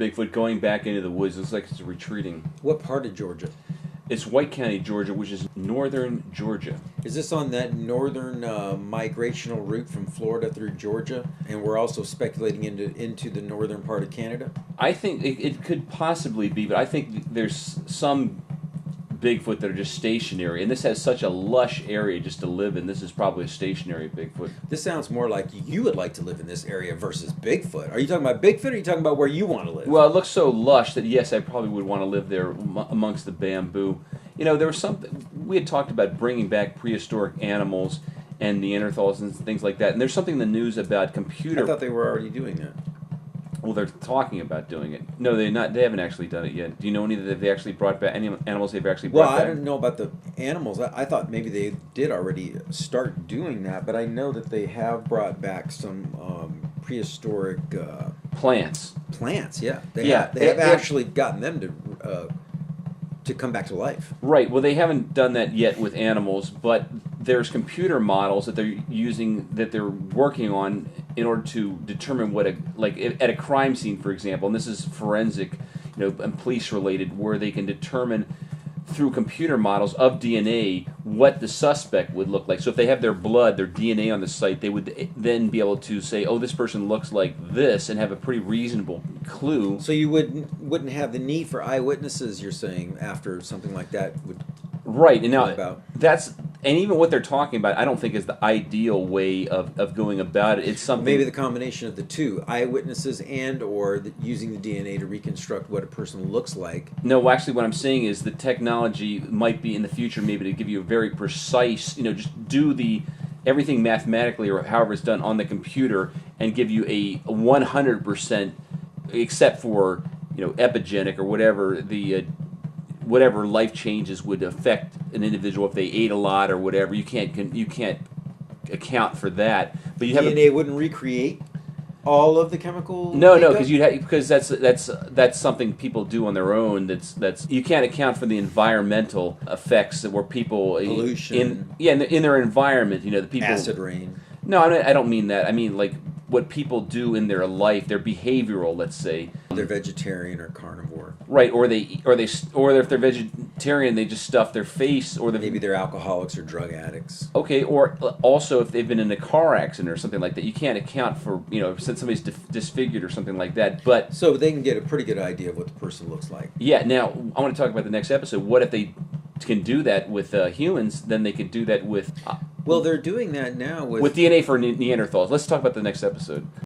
Bigfoot going back into the woods. Looks like it's retreating. What part of Georgia? It's White County, Georgia, which is northern Georgia. Is this on that northern migrational route from Florida through Georgia? And we're also speculating into the northern part of Canada? I think it could possibly be, but I think there's some Bigfoot that are just stationary, and this has such a lush area just to live in. This is probably a stationary Bigfoot. This sounds more like you would like to live in this area versus Bigfoot. Are you talking about Bigfoot, or are you talking about where you want to live? Well, it looks so lush that yes, I probably would want to live there amongst the bamboo. You know, there was something we had talked about bringing back prehistoric animals and Neanderthals and things like that. And there's something in the news about computer. I thought they were already doing that. Well, they're talking about doing it. No, they're not. They haven't actually done it yet. Do you know any that they've actually brought back? Any animals they've actually brought back? Well, I don't know about the animals. I thought maybe they did already start doing that, but I know that they have brought back some prehistoric plants. Plants, yeah. They have actually gotten them to come back to life. Right. Well, they haven't done that yet with animals, but there's computer models that they're using, that they're working on in order to determine what at a crime scene, for example, and this is forensic, and police related, where they can determine through computer models of DNA what the suspect would look like. So if they have their blood, their DNA on the site, they would then be able to say, oh, this person looks like this, and have a pretty reasonable clue. So you wouldn't have the need for eyewitnesses, you're saying, after something like that would... Right, and now and even what they're talking about, I don't think is the ideal way of going about it. It's something maybe the combination of the two, eyewitnesses and/or using the DNA to reconstruct what a person looks like. No, actually, what I'm saying is the technology might be in the future maybe to give you a very precise, just do everything mathematically or however it's done on the computer and give you a 100%, except for epigenetic or whatever whatever life changes would affect an individual if they ate a lot or whatever. You can't account for that. But DNA wouldn't recreate all of the chemical. No, because that's something people do on their own. That's you can't account for the environmental effects where people pollution. in their environment. The people acid rain. No, I don't mean that. I mean like what people do in their life, their behavioral, let's say. They're vegetarian or carnivore. Right, or if they're vegetarian, they just stuff their face, or maybe they're alcoholics or drug addicts. Okay, or also if they've been in a car accident or something like that, you can't account for since somebody's disfigured or something like that. But so they can get a pretty good idea of what the person looks like. Yeah. Now I want to talk about the next episode. What if they can do that with humans? Then they could do that with. Well, they're doing that now with DNA for Neanderthals. Let's talk about the next episode.